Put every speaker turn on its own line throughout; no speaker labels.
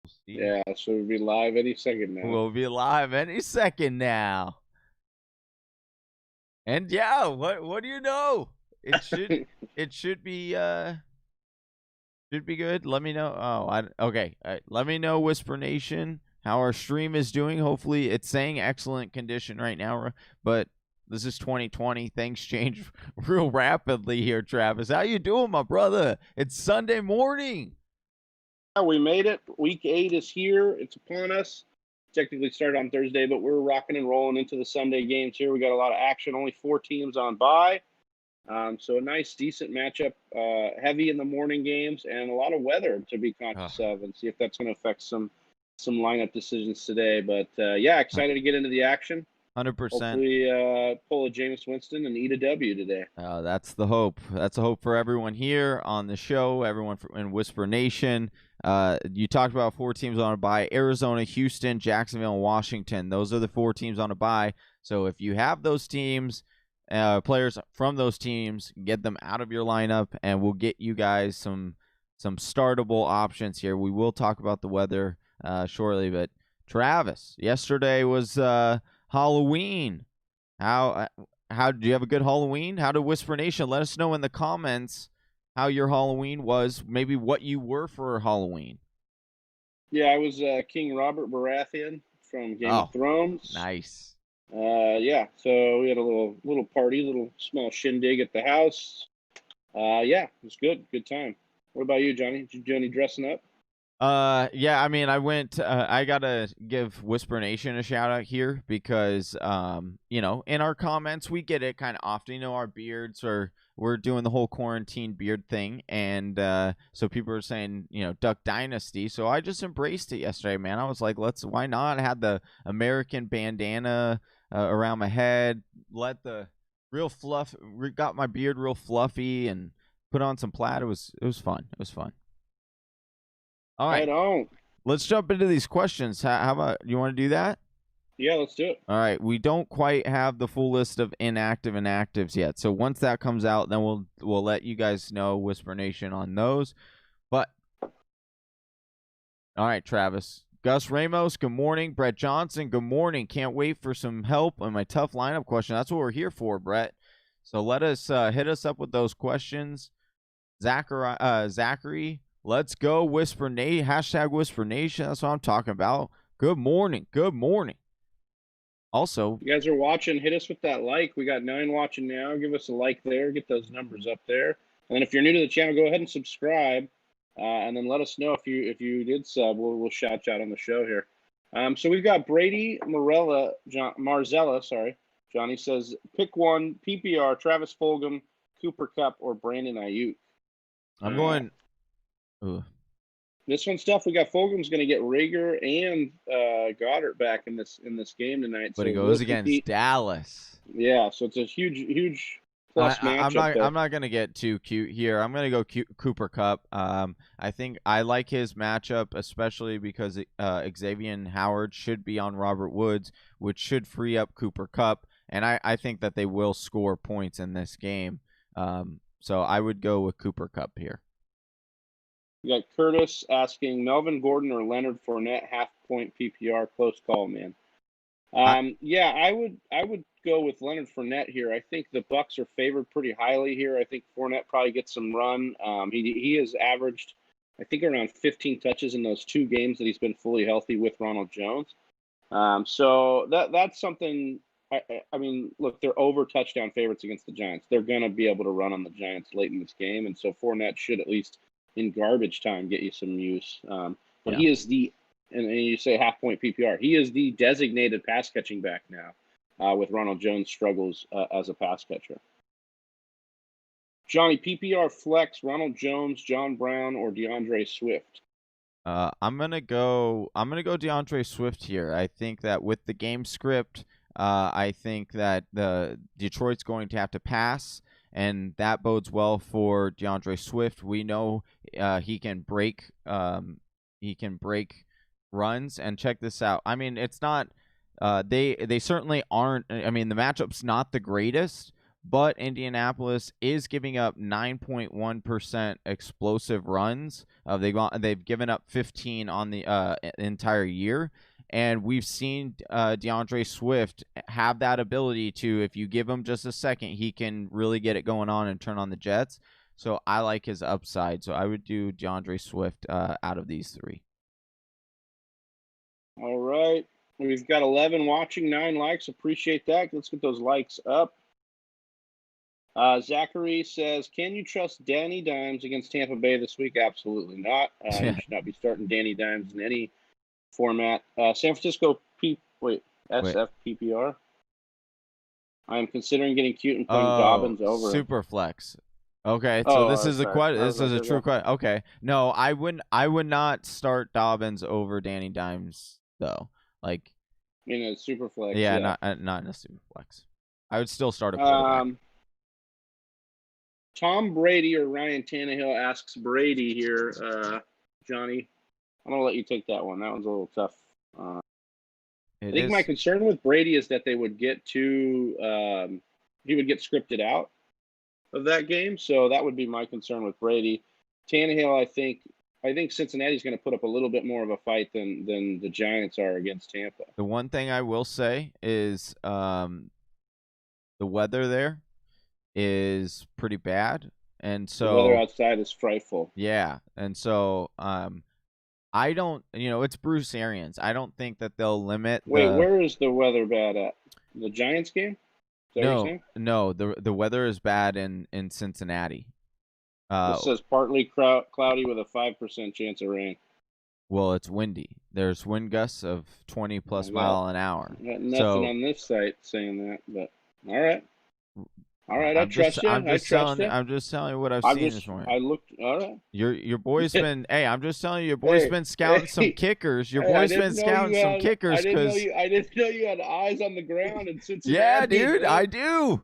We'll see.
Yeah, so we'll be live any second now.
We'll be live any second now. And yeah, what do you know? It should be good. Let me know. Okay. Let me know, Whisper Nation, how our stream is doing. Hopefully, it's saying excellent condition right now, but this is 2020. Things change real rapidly here, Travis. How you doing, my brother? It's Sunday morning.
Yeah, we made it. Week 8 is here. It's upon us. Technically started on Thursday, but we're rocking and rolling into the Sunday games here. We got a lot of action. Only 4 teams on bye. So a nice, decent matchup. Heavy in the morning games and a lot of weather to be conscious of, and see if that's going to affect some lineup decisions today. But yeah, excited to get into the action.
100%.
Hopefully, pull a Jameis Winston and eat a W today.
That's the hope. That's the hope for everyone here on the show, everyone in Whisper Nation. You talked about 4 teams on a bye: Arizona, Houston, Jacksonville, and Washington. Those are the 4 teams on a bye. So if you have those teams, players from those teams, get them out of your lineup, and we'll get you guys some startable options here. We will talk about the weather shortly, but Travis, yesterday was Halloween. How do you have a good Halloween? How did Whisper Nation? Let us know in the comments how your Halloween was, maybe what you were for Halloween.
Yeah, I was King Robert Baratheon from Game of Thrones.
Nice.
Yeah, so we had a little party, little small shindig at the house. Yeah, it was good. Good time. What about you, Johnny? Did you do any dressing up?
Yeah, I mean, I went, I gotta give Whisper Nation a shout out here because, in our comments, we get it kind of often, our beards we're doing the whole quarantine beard thing. And, so people are saying, Duck Dynasty. So I just embraced it yesterday, man. I was like, why not? I had the American bandana, around my head, let the got my beard real fluffy and put on some plaid. It was fun. It was fun. All right. Let's jump into these questions. How about, you want to do that?
Yeah, let's do it.
All right. We don't quite have the full list of inactive and actives yet. So once that comes out, then we'll let you guys know, Whisper Nation, on those. But all right, Travis. Gus Ramos, good morning. Brett Johnson, good morning. Can't wait for some help on my tough lineup question. That's what we're here for, Brett. So let us hit us up with those questions. Zachary, let's go, Whisper Nation. Hashtag Whisper Nation. That's what I'm talking about. Good morning. Good morning. Also,
you guys are watching, hit us with that like. We got 9 watching now. Give us a like there. Get those numbers up there. And then if you're new to the channel, go ahead and subscribe. And then let us know if you did sub. We'll shout you out on the show here. So we've got Brady Marzella. Sorry, Johnny says pick one: PPR, Travis Fulgham, Cooper Kupp, or Brandon Ayuk.
I'm going.
This one's tough. We got Fulgham's going to get Rager and Goddard back in this game tonight.
But so it goes against Dallas.
Yeah, so it's a huge plus matchup.
I'm not going to get too cute here. I'm going to go Cooper Kupp. I think I like his matchup, especially because Xavier Howard should be on Robert Woods, which should free up Cooper Kupp. And I think that they will score points in this game. So I would go with Cooper Kupp here.
We got Curtis asking Melvin Gordon or Leonard Fournette, half-point PPR, close call, man. Yeah, I would go with Leonard Fournette here. I think the Bucs are favored pretty highly here. I think Fournette probably gets some run. He has averaged, I think, around 15 touches in those 2 games that he's been fully healthy with Ronald Jones. So that's something. I mean, look, they're over touchdown favorites against the Giants. They're going to be able to run on the Giants late in this game, and so Fournette should at least in garbage time get you some use. But he is and you say half-point PPR, he is the designated pass-catching back now with Ronald Jones' struggles as a pass catcher. Johnny, PPR flex, Ronald Jones, John Brown, or DeAndre Swift?
I'm gonna go DeAndre Swift here. I think that with the game script, I think that the Detroit's going to have to pass, and that bodes well for DeAndre Swift. We know he can break runs, and check this out. I mean, it's not they certainly aren't. I mean, the matchup's not the greatest, but Indianapolis is giving up 9.1% explosive runs. They've given up 15 on the entire year. And we've seen DeAndre Swift have that ability to, if you give him just a second, he can really get it going on and turn on the Jets. So I like his upside. So I would do DeAndre Swift out of these three.
All right. We've got 11 watching, 9 likes. Appreciate that. Let's get those likes up. Zachary says, can you trust Danny Dimes against Tampa Bay this week? Absolutely not. You should not be starting Danny Dimes in any format. San Francisco SF PPR. I am considering getting cute and playing Dobbins over
super flex. Okay, so this is a question. This is a true question. Okay, no, I would not start Dobbins over Danny Dimes though. Like
in a super flex.
Yeah, not in a super flex. I would still start a quarterback.
Tom Brady or Ryan Tannehill asks Brady here. Johnny, I'm gonna let you take that one. That one's a little tough. I think my concern with Brady is that they would get he would get scripted out of that game. So that would be my concern with Brady. Tannehill, I think Cincinnati's going to put up a little bit more of a fight than the Giants are against Tampa.
The one thing I will say is the weather there is pretty bad, and so
the weather outside is frightful.
Yeah, and so I don't, it's Bruce Arians. I don't think that they'll limit.
Where is the weather bad at? The Giants game?
No. The weather is bad in Cincinnati.
It says partly cloudy with a 5% chance of rain.
Well, it's windy. There's wind gusts of 20 plus mile an hour.
Got nothing on this site saying that, but all right. All right, I trust you.
I'm just telling you what I've seen this morning.
I looked. All right.
Your boy's been. Hey, I'm just telling you, your boy's been scouting some kickers. Your boy's been scouting some kickers because
I didn't know you had eyes on the ground in Cincinnati.
Yeah, dude, I do.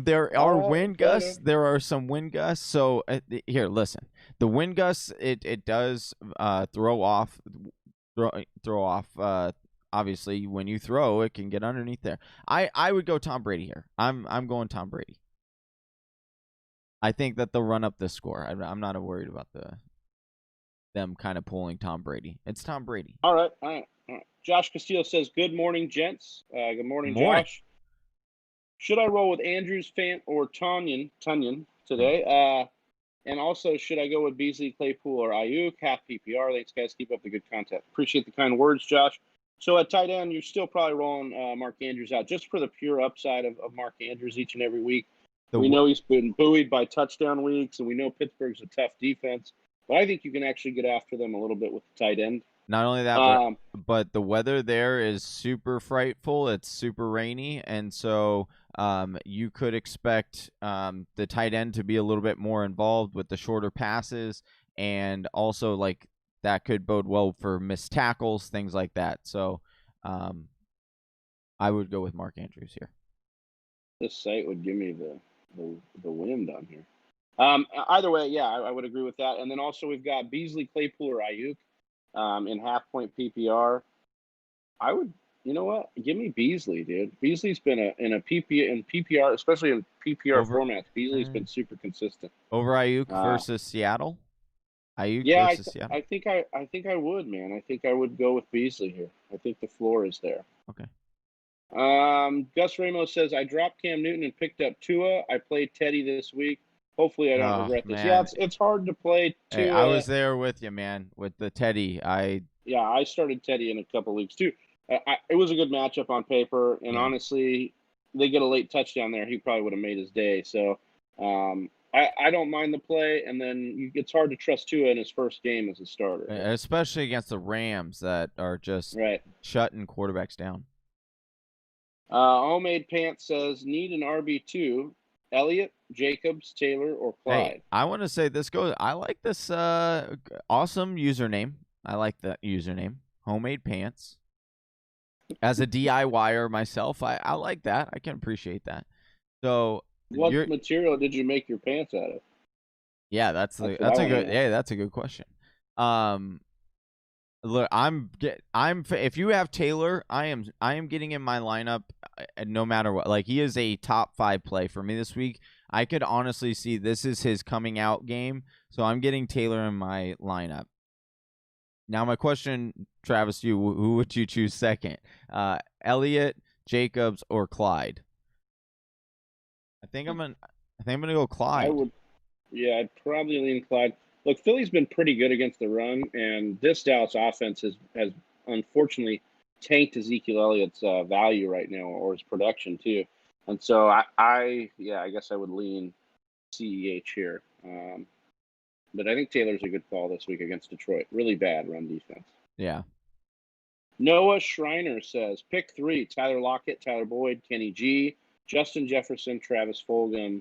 There are wind gusts. There are some wind gusts. So here, listen. The wind gusts, it does throw off. Obviously, when you throw, it can get underneath there. I would go Tom Brady here. I'm going Tom Brady. I think that they'll run up the score. I'm not worried about them kind of pulling Tom Brady. It's Tom Brady.
All right. Josh Castillo says, "Good morning, gents." Good morning, Josh. Should I roll with Andrews, Fant, or Tunyon today? And also, should I go with Beasley, Claypool, or Ayuk? Half PPR. Thanks, guys. Keep up the good content. Appreciate the kind words, Josh. So at tight end, you're still probably rolling Mark Andrews out just for the pure upside of Mark Andrews each and every week. We know he's been buoyed by touchdown weeks, and we know Pittsburgh's a tough defense. But I think you can actually get after them a little bit with the tight end.
Not only that, but the weather there is super frightful. It's super rainy, and so you could expect the tight end to be a little bit more involved with the shorter passes, and also like that could bode well for missed tackles, things like that. So I would go with Mark Andrews here.
This site would give me the wind on here. Either way, yeah, I would agree with that. And then also we've got Beasley, Claypool, or Ayuk in half-point PPR. I would, you know what? Give me Beasley, dude. Beasley's been in PPR, especially in PPR formats. Beasley's been super consistent.
Over Ayuk versus Seattle?
Yeah, I think I would, man. I think I would go with Beasley here. I think the floor is there.
Okay.
Gus Ramos says, I dropped Cam Newton and picked up Tua. I played Teddy this week. Hopefully I don't regret this. Yeah, it's hard to play Tua.
Hey, I was there with you, man, with the Teddy. I
started Teddy in a couple leagues too. It was a good matchup on paper, and honestly, they get a late touchdown there. He probably would have made his day. So I don't mind the play, and then it's hard to trust Tua in his first game as a starter.
Especially against the Rams that are just shutting quarterbacks down.
Homemade Pants says, need an RB2, Elliott, Jacobs, Taylor, or Clyde.
Hey, I want to say this goes. I like this awesome username. I like that username, Homemade Pants. As a DIYer myself, I like that. I can appreciate that. So,
what material did you make your pants out of?
Yeah, that's a good question. Look, if you have Taylor, I am getting in my lineup no matter what. Like, he is a top 5 play for me this week. I could honestly see this is his coming out game, so I'm getting Taylor in my lineup. Now, my question, Travis, to you, who would you choose second? Elliott, Jacobs, or Clyde? I think I'm gonna go Clyde.
I'd probably lean Clyde. Look, Philly's been pretty good against the run, and this Dallas offense has unfortunately tanked Ezekiel Elliott's value right now, or his production too. And so I guess I would lean CEH here. But I think Taylor's a good call this week against Detroit. Really bad run defense.
Yeah.
Noah Schreiner says, pick 3, Tyler Lockett, Tyler Boyd, Kenny G, Justin Jefferson, Travis Fulgham.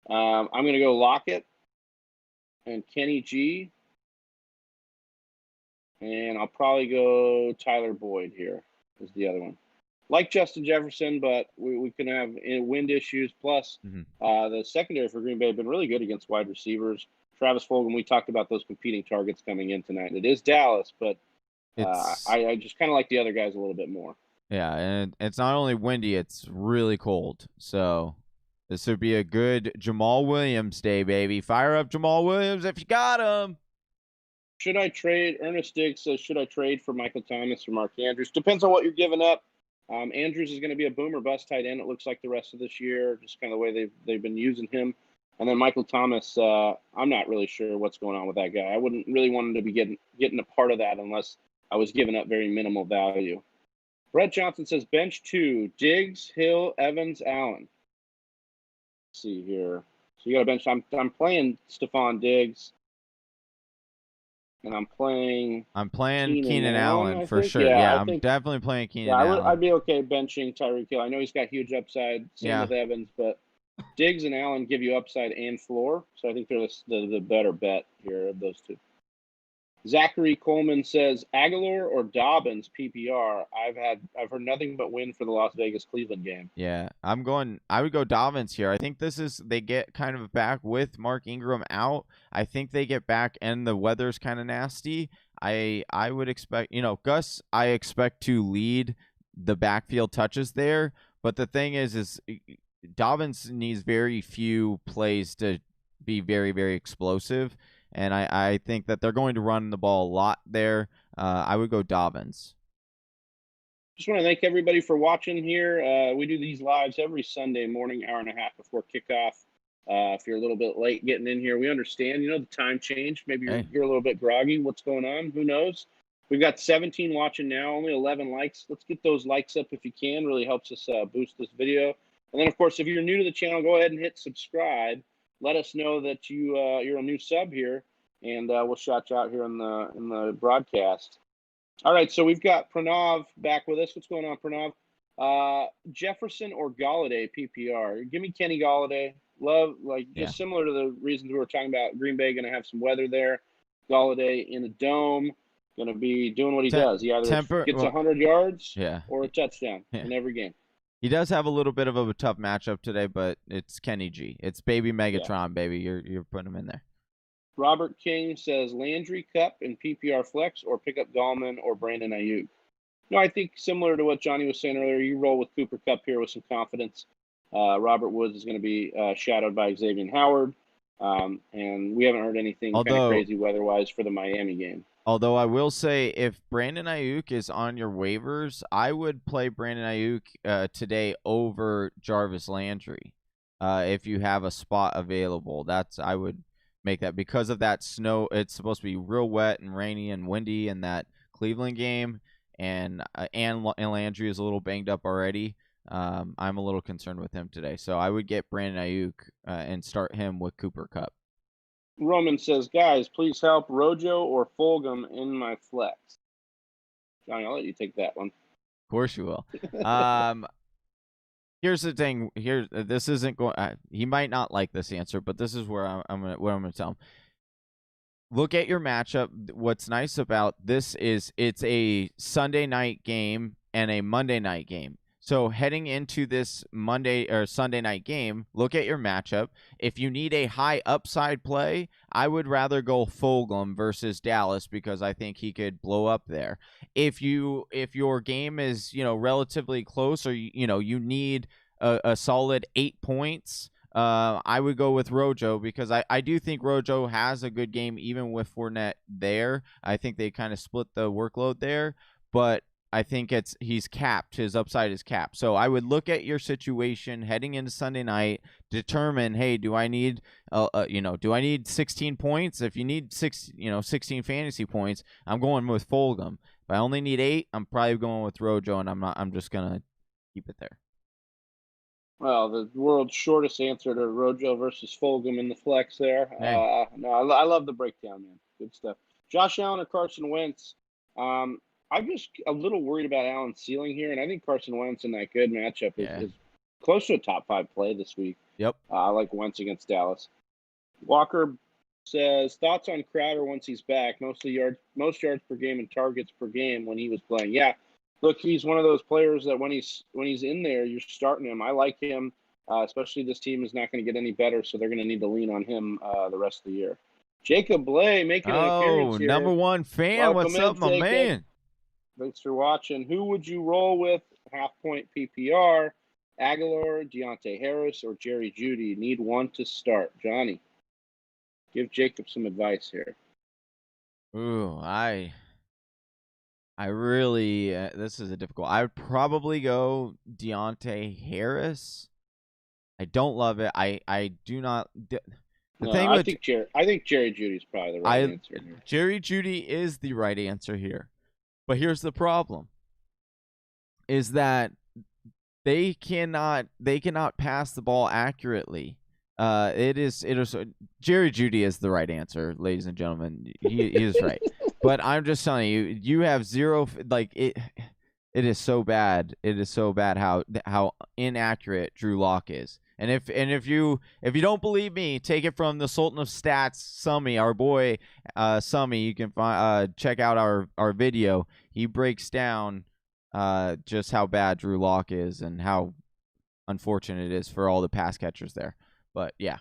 I'm going to go Lockett and Kenny G. And I'll probably go Tyler Boyd here is the other one. Like Justin Jefferson, but we can have wind issues. Plus, the secondary for Green Bay have been really good against wide receivers. Travis Fulgham, we talked about those competing targets coming in tonight. It is Dallas, but I just kind of like the other guys a little bit more.
Yeah, and it's not only windy, it's really cold. So this would be a good Jamal Williams day, baby. Fire up Jamal Williams if you got him.
Should I trade? Ernest Diggs says, should I trade for Michael Thomas or Mark Andrews? Depends on what you're giving up. Andrews is going to be a boomer bust tight end, it looks like, the rest of this year, just kind of the way they've been using him. And then Michael Thomas, I'm not really sure what's going on with that guy. I wouldn't really want him to be getting a part of that unless I was giving up very minimal value. Brett Johnson says, bench 2, Diggs, Hill, Evans, Allen. Let's see here. So you got a bench. I'm playing Stephon Diggs. And I'm playing
Keenan Allen for sure.
Yeah,
I'm definitely playing Keenan Allen.
I'd be okay benching Tyreek Hill. I know he's got huge upside. Same with Evans, but Diggs and Allen give you upside and floor. So I think they're the better bet here of those two. Zachary Coleman says, Aguilar or Dobbins PPR. I've heard nothing but win for the Las Vegas Cleveland game.
Yeah, I would go Dobbins here. I think they get kind of back with Mark Ingram out. I think they get back and the weather's kind of nasty. I would expect, Gus, I expect to lead the backfield touches there. But the thing is Dobbins needs very few plays to be very, very explosive. And I think that they're going to run the ball a lot there. I would go Dobbins.
Just want to thank everybody for watching here. We do these lives every Sunday morning, hour and a half before kickoff. If you're a little bit late getting in here, we understand. The time change. Maybe you're a little bit groggy. What's going on? Who knows? We've got 17 watching now, only 11 likes. Let's get those likes up if you can. Really helps us boost this video. And then, of course, if you're new to the channel, go ahead and hit subscribe. Let us know that you're a new sub here, and we'll shout you out here in the broadcast. All right, so we've got Pranav back with us. What's going on, Pranav? Jefferson or Galladay PPR? Give me Kenny Galladay. Just similar to the reasons we were talking about. Green Bay going to have some weather there. Galladay in a dome, going to be doing what he does. He either gets 100 yards or a touchdown in every game.
He does have a little bit of a tough matchup today, but it's Kenny G. It's baby Megatron, baby. You're putting him in there.
Robert King says Landry, Cup, and PPR flex, or pick up Gallman or Brandon Ayuk. No, I think similar to what Johnny was saying earlier, you roll with Cooper Kupp here with some confidence. Robert Woods is going to be shadowed by Xavier Howard, and we haven't heard anything kind of crazy weather-wise for the Miami game.
Although I will say, if Brandon Ayuk is on your waivers, I would play Brandon Ayuk today over Jarvis Landry. If you have a spot available, I would make that because of that snow. It's supposed to be real wet and rainy and windy in that Cleveland game, and Landry is a little banged up already. I'm a little concerned with him today, so I would get Brandon Ayuk and start him with Cooper Kupp.
Roman says, guys, please help Rojo or Fulgham in my flex. Johnny, I'll let you take that one.
Of course you will. Here's the thing. This isn't going. He might not like this answer, but this is where I'm gonna tell him. Look at your matchup. What's nice about this is it's a Sunday night game and a Monday night game. So heading into this Monday or Sunday night game, look at your matchup. If you need a high upside play, I would rather go Fulgham versus Dallas because I think he could blow up there. If your game is, relatively close, or you need a solid 8 points, I would go with Rojo because I do think Rojo has a good game even with Fournette there. I think they kind of split the workload there, but I think he's capped. His upside is capped. So I would look at your situation heading into Sunday night, determine, hey, do I need 16 points? If you need 16 fantasy points, I'm going with Fulgham. If I only need 8, I'm probably going with Rojo, and I'm just gonna keep it there.
Well, the world's shortest answer to Rojo versus Fulgham in the flex there.
Hey.
No, I love the breakdown, man. Good stuff. Josh Allen or Carson Wentz? I'm just a little worried about Allen's ceiling here, and I think Carson Wentz in that good matchup is close to a top 5 play this week.
Yep.
I like Wentz against Dallas. Walker says thoughts on Crowder once he's back. Most yards per game and targets per game when he was playing. Yeah, look, he's one of those players that when he's in there, you're starting him. I like him, especially this team is not going to get any better, so they're going to need to lean on him the rest of the year. Jacob Bley making an appearance here.
Number one fan.
Welcome
What's up, my
Jacob.
man?
Thanks for watching. Who would you roll with? Half-point PPR, Aguilar, Deontay Harris, or Jerry Jeudy? Need one to start. Johnny, give Jacob some advice here.
Ooh, I really, this is a difficult. I would probably go Deontay Harris. I don't love it. I do not.
I think Jerry Jeudy is probably the right answer here.
Jerry Jeudy is the right answer here, but here's the problem: is that they cannot pass the ball accurately. It is Jerry Jeudy is the right answer, ladies and gentlemen. He is right. But I'm just telling you, you have zero. It is so bad. It is so bad how inaccurate Drew Lock is. And if you don't believe me, take it from the Sultan of Stats, Summy, our boy, Summy. You can check out our video. He breaks down just how bad Drew Lock is and how unfortunate it is for all the pass catchers there. But yeah.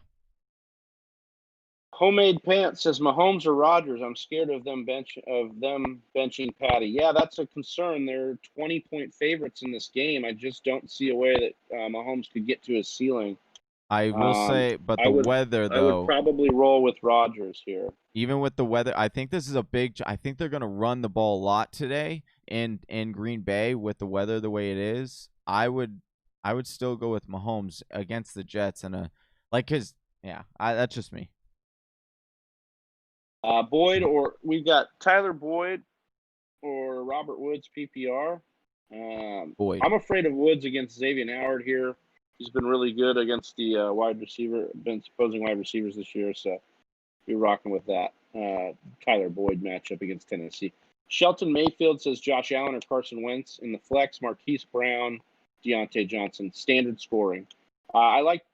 Homemade Pants says Mahomes or Rodgers. I'm scared of them benching Patty. Yeah, that's a concern. They're 20-point favorites in this game. I just don't see a way that Mahomes could get to his ceiling.
I will say, but weather though.
I would probably roll with Rodgers here.
Even with the weather, I think this is I think they're going to run the ball a lot today in Green Bay with the weather the way it is. I would still go with Mahomes against the Jets that's just me.
We've got Tyler Boyd or Robert Woods PPR.
Boyd.
I'm afraid of Woods against Xavier Howard here. He's been really good against the opposing wide receivers this year, so you're rocking with that. Tyler Boyd matchup against Tennessee. Shelton Mayfield says Josh Allen or Carson Wentz in the flex. Marquise Brown, Deontay Johnson, standard scoring. I like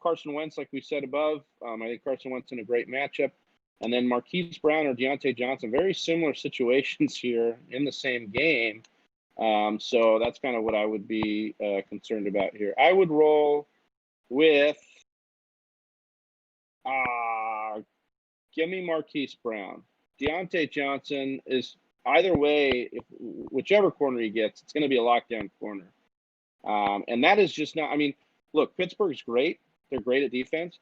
Carson Wentz, like we said above. I think Carson Wentz in a great matchup. And then Marquise Brown or Deontay Johnson, very similar situations here in the same game. So that's kind of what I would be concerned about here. I would roll with give me Marquise Brown. Deontay Johnson is either way, whichever corner he gets, it's going to be a lockdown corner. And that is just not, look, Pittsburgh's great. They're great at defense.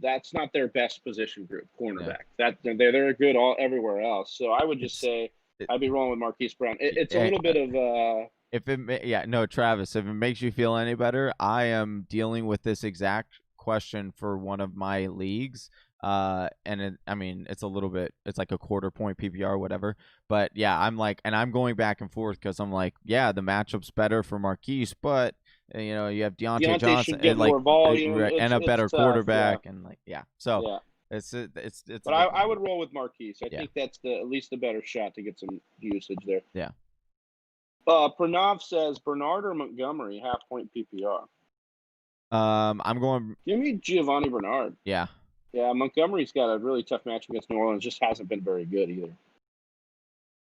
That's not their best position group, cornerback. Yeah. They're good everywhere else. So I would just say I'd be rolling with Marquise Brown. It's a little bit of
Travis, if it makes you feel any better, I am dealing with this exact question for one of my leagues. And it's a little bit, it's like a quarter point PPR or whatever. But yeah, I'm going back and forth because I'm like, yeah, the matchup's better for Marquise, but you have Deontay Johnson
should get more volume
and a better quarterback, yeah. So
yeah.
it's.
But I would roll with Marquise. I think that's at least the better shot to get some usage there.
Yeah.
Pranav says Bernard or Montgomery, half-point PPR.
I'm going.
Give me Giovanni Bernard.
Yeah.
Yeah, Montgomery's got a really tough match against New Orleans. Just hasn't been very good either.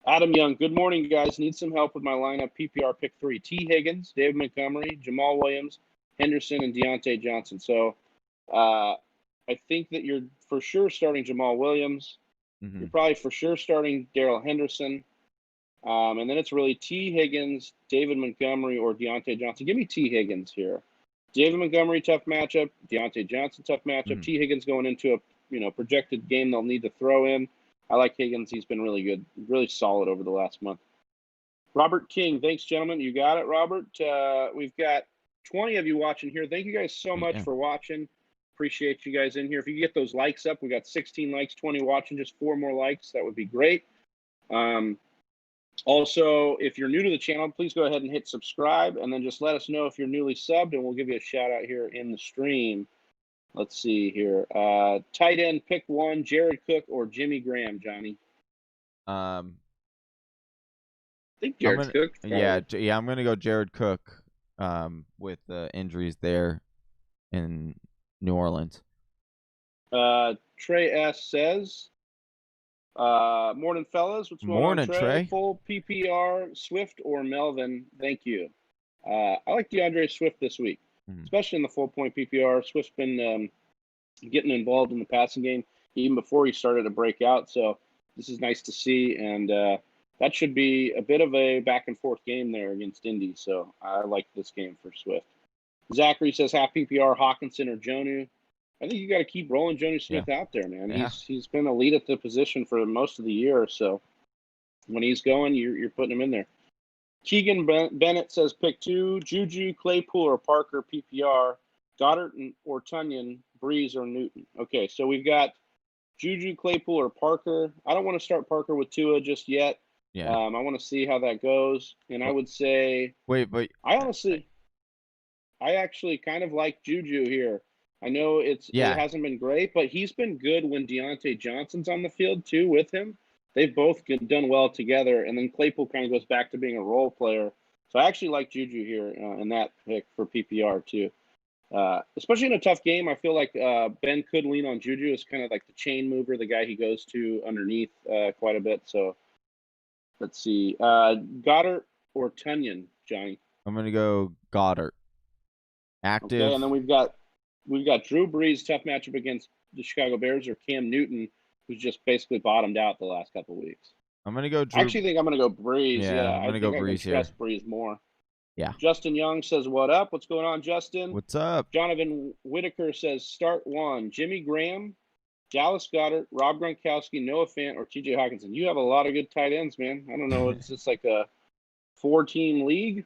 Adam Young, good morning, guys. Need some help with my lineup. PPR pick 3. T. Higgins, David Montgomery, Jamal Williams, Henderson, and Deontay Johnson. So I think that you're for sure starting Jamal Williams.
Mm-hmm.
You're probably for sure starting Darrell Henderson. And then it's really T. Higgins, David Montgomery, or Deontay Johnson. Give me T. Higgins here. David Montgomery, tough matchup. Deontay Johnson, tough matchup.
Mm-hmm.
T. Higgins going into a projected game they'll need to throw in. I like Higgins. He's been really good, really solid over the last month. Robert King, thanks, gentlemen. You got it, Robert. We've got 20 of you watching here. Thank you guys so much for watching. Appreciate you guys in here. If you get those likes up, we got 16 likes, 20 watching, just 4 more likes. That would be great. Also, if you're new to the channel, please go ahead and hit subscribe, and then just let us know if you're newly subbed, and we'll give you a shout out here in the stream. Let's see here. Tight end, pick 1, Jared Cook or Jimmy Graham, Johnny?
I
think Jared Cook.
Yeah, I'm gonna go Jared Cook. With the injuries there in New Orleans.
Trey S says, morning, fellas. What's going on, Trey? Full PPR, Swift or Melvin? Thank you. I like DeAndre Swift this week, especially in the full point PPR. Swift's been getting involved in the passing game even before he started to break out. So this is nice to see, and that should be a bit of a back and forth game there against Indy. So I like this game for Swift. Zachary says half PPR, Hawkinson or Jonnu. I think you got to keep rolling Jonnu Smith out there, man.
Yeah.
He's been a lead at the position for most of the year. So when he's going, you're putting him in there. Keegan Bennett says pick 2, Juju, Claypool, or Parker PPR, Goddard or Tunyon, Brees or Newton. Okay, so we've got Juju, Claypool, or Parker. I don't want to start Parker with Tua just yet.
Yeah.
I want to see how that goes. And I would say
but
I actually kind of like Juju here. I know it hasn't been great, but he's been good when Deontay Johnson's on the field too with him. They've both done well together, and then Claypool kind of goes back to being a role player. So I actually like Juju here in that pick for PPR too. Especially in a tough game, I feel like Ben could lean on Juju as kind of like the chain mover, the guy he goes to underneath quite a bit. So let's see. Goddard or Tunyon, Johnny?
I'm going to go Goddard. Active.
Okay, and then we've got Drew Brees, tough matchup against the Chicago Bears, or Cam Newton, who's just basically bottomed out the last couple of weeks.
I'm going to go Drew.
I actually think I'm going to go Brees.
Yeah, I'm going to go Brees here.
Brees more.
Yeah.
Justin Young says, what up? What's going on, Justin?
What's up?
Jonathan Whitaker says, start 1, Jimmy Graham, Dallas Goedert, Rob Gronkowski, Noah Fant, or TJ Hawkinson. You have a lot of good tight ends, man. I don't know. It's just like a 4-team league.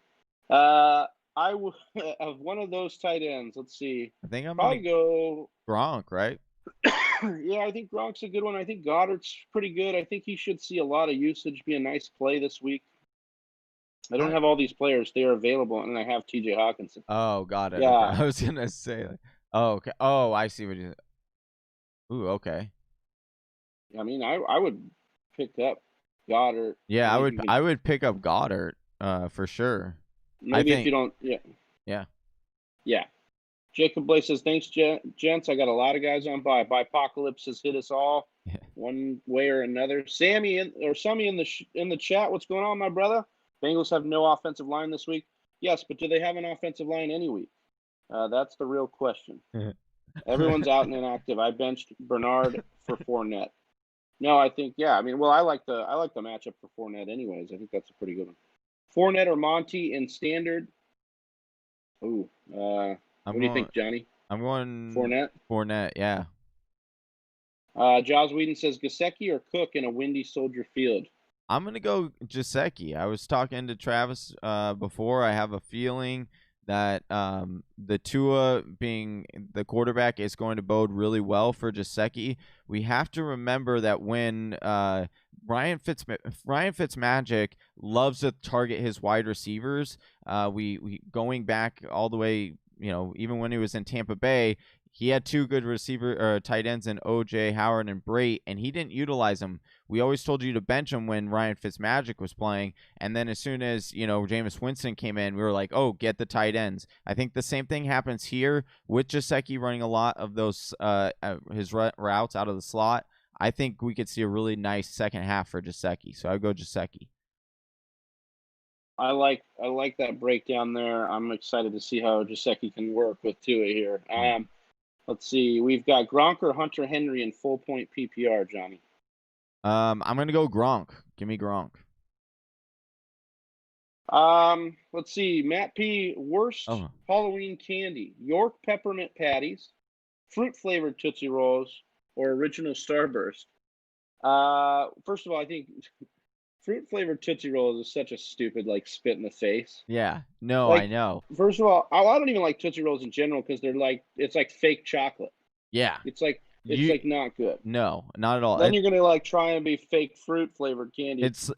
I would of one of those tight ends. Let's see.
I think I'm
probably go
Gronk, right?
Yeah, I think Gronk's a good one. I think Goddard's pretty good. I think he should see a lot of usage, be a nice play this week. I don't have all these players. They are available, and I have TJ Hawkinson.
Oh, got it.
Yeah.
Okay. I was going to say, okay. Oh, I see what you – ooh, okay.
I mean, I would pick up Goddard.
Yeah, I would pick up Goddard for sure.
Maybe if you don't – Yeah. Jacob Bley says, thanks, gents. I got a lot of guys on bye. Bipocalypse has hit us all one way or another. Sammy in the chat, what's going on, my brother? Bengals have no offensive line this week. Yes, but do they have an offensive line any week? That's the real question. Everyone's out and inactive. I benched Bernard for Fournette. No, I think I like the matchup for Fournette anyways. I think that's a pretty good one. Fournette or Monty in standard. Ooh, what do you think, Johnny?
I'm going
Fournette.
Fournette, yeah.
Jaws Whedon says Gesicki or Cook in a windy Soldier Field.
I'm going to go Gesicki. I was talking to Travis before. I have a feeling that the Tua being the quarterback is going to bode really well for Gesicki. We have to remember that when Ryan Fitzmagic loves to target his wide receivers, we going back all the way, even when he was in Tampa Bay, he had 2 good tight ends in OJ Howard and Brady, and he didn't utilize them. We always told you to bench him when Ryan Fitzmagic was playing, and then as soon as Jameis Winston came in, we were like, oh, get the tight ends. I think the same thing happens here with Gesicki running a lot of those his routes out of the slot. I think we could see a really nice second half for Gesicki. So I'd go Gesicki.
I like that breakdown there. I'm excited to see how Gesicki can work with Tua here. Let's see. We've got Gronk or Hunter Henry in full point PPR, Johnny.
I'm gonna go Gronk. Give me Gronk.
Let's see. Matt P. Worst Halloween candy: York peppermint patties, fruit flavored Tootsie Rolls, or original Starburst. First of all, I think fruit flavored Tootsie Rolls is such a stupid spit in the face.
Yeah, no, I know.
First of all, I don't even like Tootsie Rolls in general because they're it's like fake chocolate.
Yeah,
it's not good.
No, not at all.
Then you're gonna try and be fake fruit flavored candy. This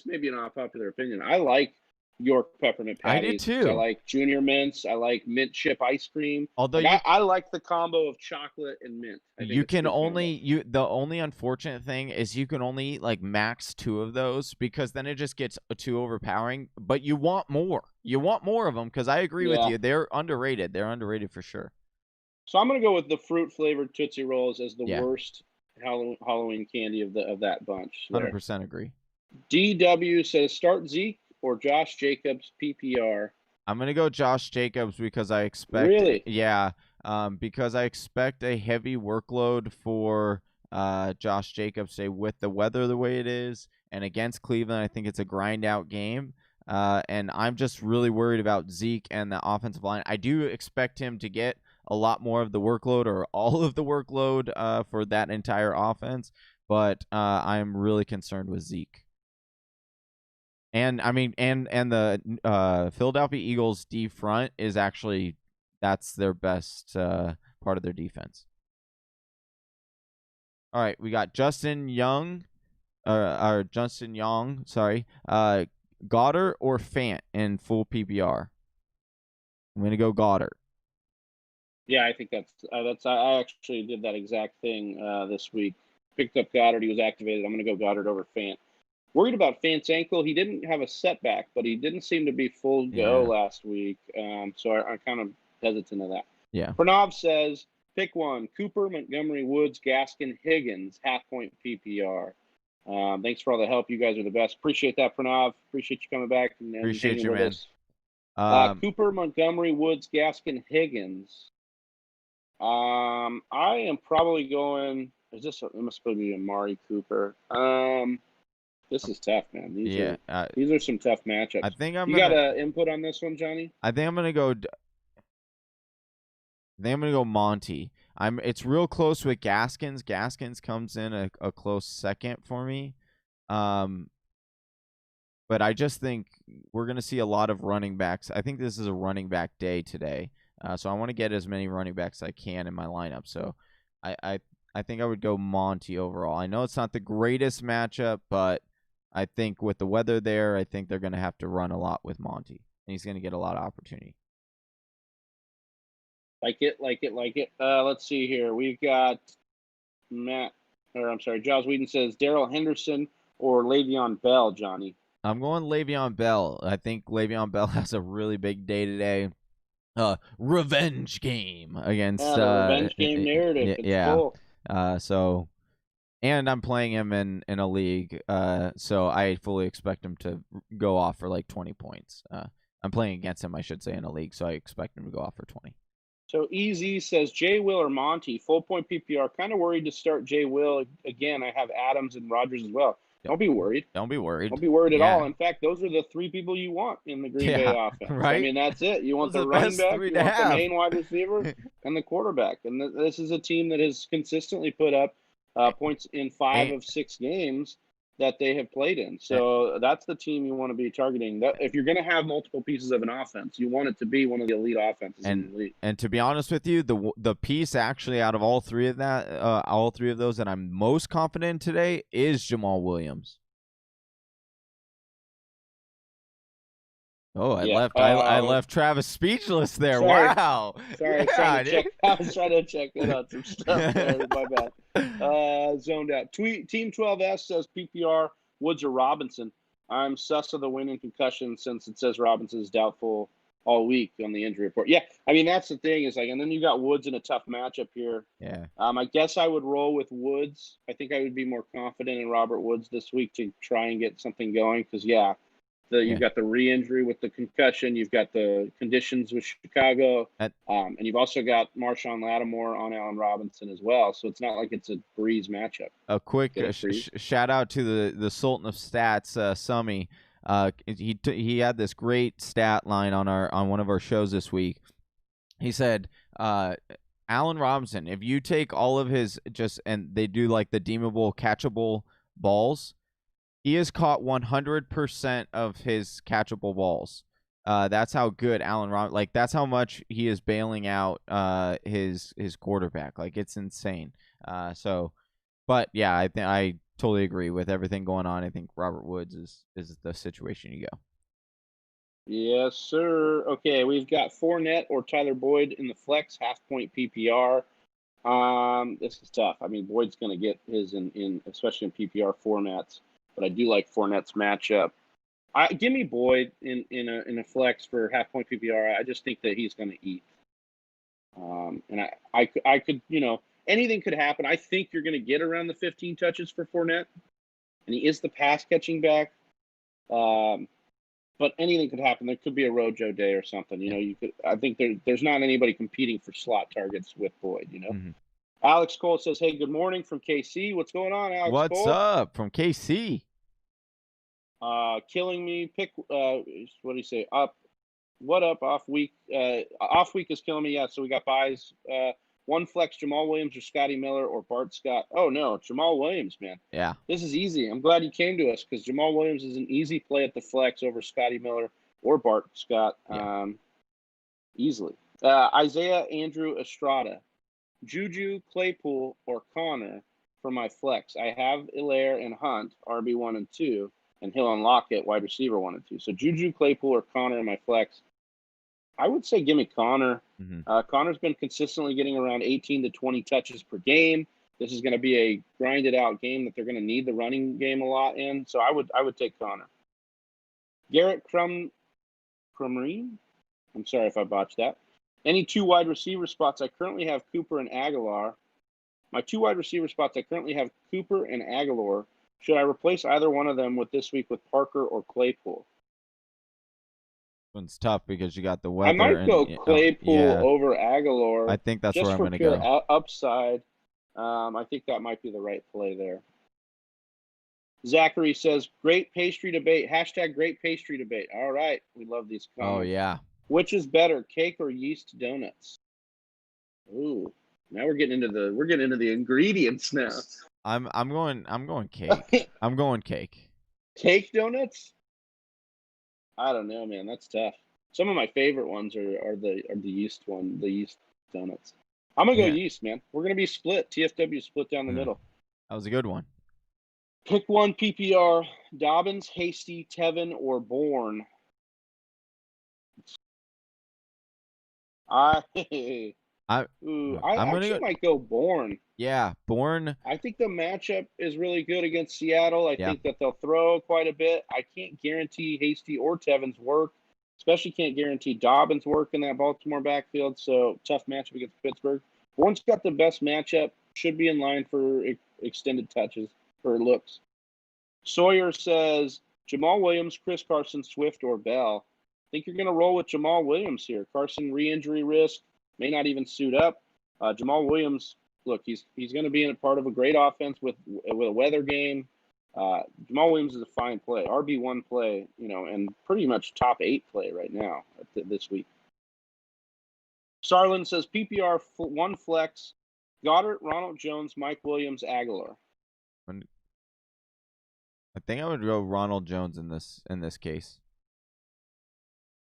may be an unpopular opinion. I like York peppermint patties.
I do too.
I like Junior Mints. I like mint chip ice cream.
Although
I like the combo of chocolate and mint.
The only unfortunate thing is you can only max 2 of those, because then it just gets too overpowering. But you want more. You want more of them, because I agree with you. They're underrated. They're underrated for sure.
So I'm gonna go with the fruit flavored Tootsie Rolls as the worst Halloween candy of that bunch.
100% agree.
DW says start Zeke or Josh Jacobs PPR.
I'm gonna go Josh Jacobs because I expect because I expect a heavy workload for Josh Jacobs, say with the weather the way it is, and against Cleveland I think it's a grind out game. And I'm just really worried about Zeke and the offensive line. I do expect him to get a lot more of the workload, or all of the workload, for that entire offense, but I'm really concerned with Zeke. And I mean, and the Philadelphia Eagles D front is actually, that's their best part of their defense. All right, we got Justin Young, sorry, Goddard or Fant in full PPR. I'm gonna go Goddard.
Yeah, I think that's I actually did that exact thing this week. Picked up Goddard. He was activated. I'm gonna go Goddard over Fant. Worried about Fant's ankle. He didn't have a setback, but he didn't seem to be full go last week. So I'm kind of hesitant of that.
Yeah.
Pranav says, pick one: Cooper, Montgomery, Woods, Gaskin, Higgins, half point PPR. Thanks for all the help. You guys are the best. Appreciate that, Pranav. Appreciate you coming back and
appreciate
hanging
you,
with
man.
us. Cooper, Montgomery, Woods, Gaskin, Higgins. I am probably going. It must be a Marty Cooper. This is tough, man. These are some tough matchups.
I think
you got an input on this one, Johnny?
I think I'm gonna go Monty. It's real close with Gaskins. Gaskins comes in a close second for me. But I just think we're gonna see a lot of running backs. I think this is a running back day today. So I want to get as many running backs as I can in my lineup. So I think I would go Monty overall. I know it's not the greatest matchup, but I think with the weather there, I think they're going to have to run a lot with Monty, and he's going to get a lot of opportunity.
Like it. Let's see here. We've got Josh Whedon says Darrell Henderson or Le'Veon Bell, Johnny.
I'm going Le'Veon Bell. I think Le'Veon Bell has a really big day today. Revenge game against
the revenge game narrative.
So, and I'm playing him in a league, so I fully expect him to go off for 20 points. I'm playing against him, I should say, in a league, so I expect him to go off for 20.
So EZ says Jay Will or Monty, full point PPR. Kind of worried to start Jay Will again. I have Adams and Rodgers as well. Don't be worried.
Don't be worried
at all. In fact, those are the 3 people you want in the Green Bay offense.
Right?
I mean, that's it. You want the running back, you want the main wide receiver, and the quarterback. And this is a team that has consistently put up points in 5 of 6 games that they have played in. So that's the team you want to be targeting. If you're going to have multiple pieces of an offense, you want it to be one of the elite offenses in the league.
And to be honest with you, the piece actually out of all three of those that I'm most confident in today is Jamal Williams. Oh, I left Travis speechless there.
Sorry.
Wow.
Sorry, I was trying to check in on some stuff there. My bad. Zoned out. Team 12S says PPR, Woods or Robinson. I'm sus of the win and concussion since it says Robinson is doubtful all week on the injury report. Yeah, I mean that's the thing is and then you got Woods in a tough matchup here.
Yeah.
I guess I would roll with Woods. I think I would be more confident in Robert Woods this week to try and get something going because you've got the re-injury with the concussion, you've got the conditions with Chicago, and you've also got Marshawn Lattimore on Allen Robinson as well. So it's not like it's a Brees matchup.
A quick shout out to the Sultan of Stats, Summy. He had this great stat line on one of our shows this week. He said, Allen Robinson, if you take all of his and they do like the deemable catchable balls, he has caught 100% of his catchable balls. That's how good Allen Robinson. That's how much he is bailing out his quarterback. It's insane. But yeah, I totally agree with everything going on. I think Robert Woods is the situation you go.
Yes, sir. Okay, we've got Fournette or Tyler Boyd in the flex, half-point PPR. This is tough. I mean, Boyd's going to get his in especially in PPR formats, but I do like Fournette's matchup. Give me Boyd in a flex for half-point PPR. I just think that he's going to eat. And I could, anything could happen. I think you're going to get around the 15 touches for Fournette, and he is the pass-catching back. But anything could happen. There could be a Rojo day or something. I think there's not anybody competing for slot targets with Boyd.
Mm-hmm.
Alex Cole says, "Hey, good morning from KC. What's going on, Alex Cole?
What's up from KC?
Killing me. Pick. What do you say? Up. What up? Off week. Off week is killing me. Yeah. So we got buys. One flex, Jamal Williams or Scotty Miller or Bart Scott. Oh, no, Jamal Williams, man.
Yeah.
This is easy. I'm glad you came to us because Jamal Williams is an easy play at the flex over Scotty Miller or Bart Scott easily. Isaiah Andrew Estrada, Juju Claypool or Connor for my flex. I have Hilaire and Hunt, RB1 and 2, and Hill and Lockett, wide receiver 1 and 2. So Juju Claypool or Connor in my flex. I would say give me Connor.
Mm-hmm.
Connor's been consistently getting around 18 to 20 touches per game. This is going to be a grinded out game that they're going to need the running game a lot in. So I would take Connor. Garrett Crumrine. I'm sorry if I botched that. Any 2 wide receiver spots, I currently have Cooper and Aguilar. My 2 wide receiver spots, I currently have Cooper and Aguilar. Should I replace either one of them with this week with Parker or Claypool?
It's tough because you got the weather.
I might go Claypool over Aguilar.
I think that's where I'm going to
go.
go.
Upside. I think that might be the right play there. Zachary says, great pastry debate. # great pastry debate. All right. We love these comments.
Oh, yeah.
Which is better, cake or yeast donuts? Ooh. Now we're getting into the ingredients now.
I'm going cake. I'm going cake.
Cake donuts? I don't know, man. That's tough. Some of my favorite ones are the yeast donuts. I'm gonna go yeast, man. We're gonna be split. TFW split down the middle.
That was a good one.
Pick one PPR: Dobbins, Hasty, Tevin, or Bourne. I might go Bourne.
Yeah, Bourne.
I think the matchup is really good against Seattle. I think that they'll throw quite a bit. I can't guarantee Hasty or Tevin's work. Especially can't guarantee Dobbins' work in that Baltimore backfield. So tough matchup against Pittsburgh. Bourne's got the best matchup. Should be in line for extended touches or looks. Sawyer says Jamal Williams, Chris Carson, Swift, or Bell. I think you're going to roll with Jamal Williams here. Carson re-injury risk, may not even suit up. Jamal Williams, look, he's going to be in a part of a great offense with a weather game. Jamal Williams is a fine play, RB1 play, and pretty much top 8 play right now this week. Sarlin says PPR 1 flex, Goddard, Ronald Jones, Mike Williams, Aguilar.
I think I would go Ronald Jones in this case.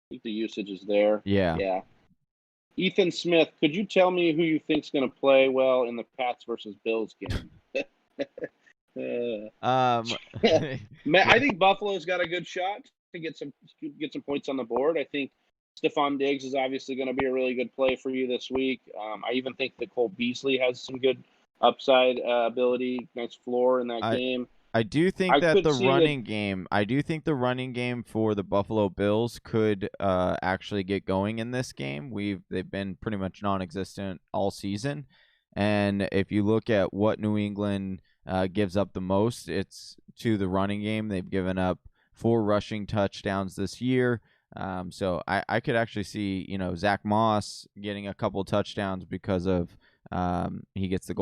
I think the usage is there.
Yeah.
Ethan Smith, could you tell me who you think's going to play well in the Pats versus Bills game? I think Buffalo's got a good shot to get some points on the board. I think Stephon Diggs is obviously going to be a really good play for you this week. I even think that Cole Beasley has some good upside ability, nice floor in that game.
I do think
I
that
could
the
see that.
running game, I do think the running game for the Buffalo Bills could actually get going in this game. They've been pretty much non-existent all season, and if you look at what New England gives up the most, it's to the running game. They've given up 4 rushing touchdowns this year. So I could actually see Zach Moss getting a couple touchdowns because of he gets the goal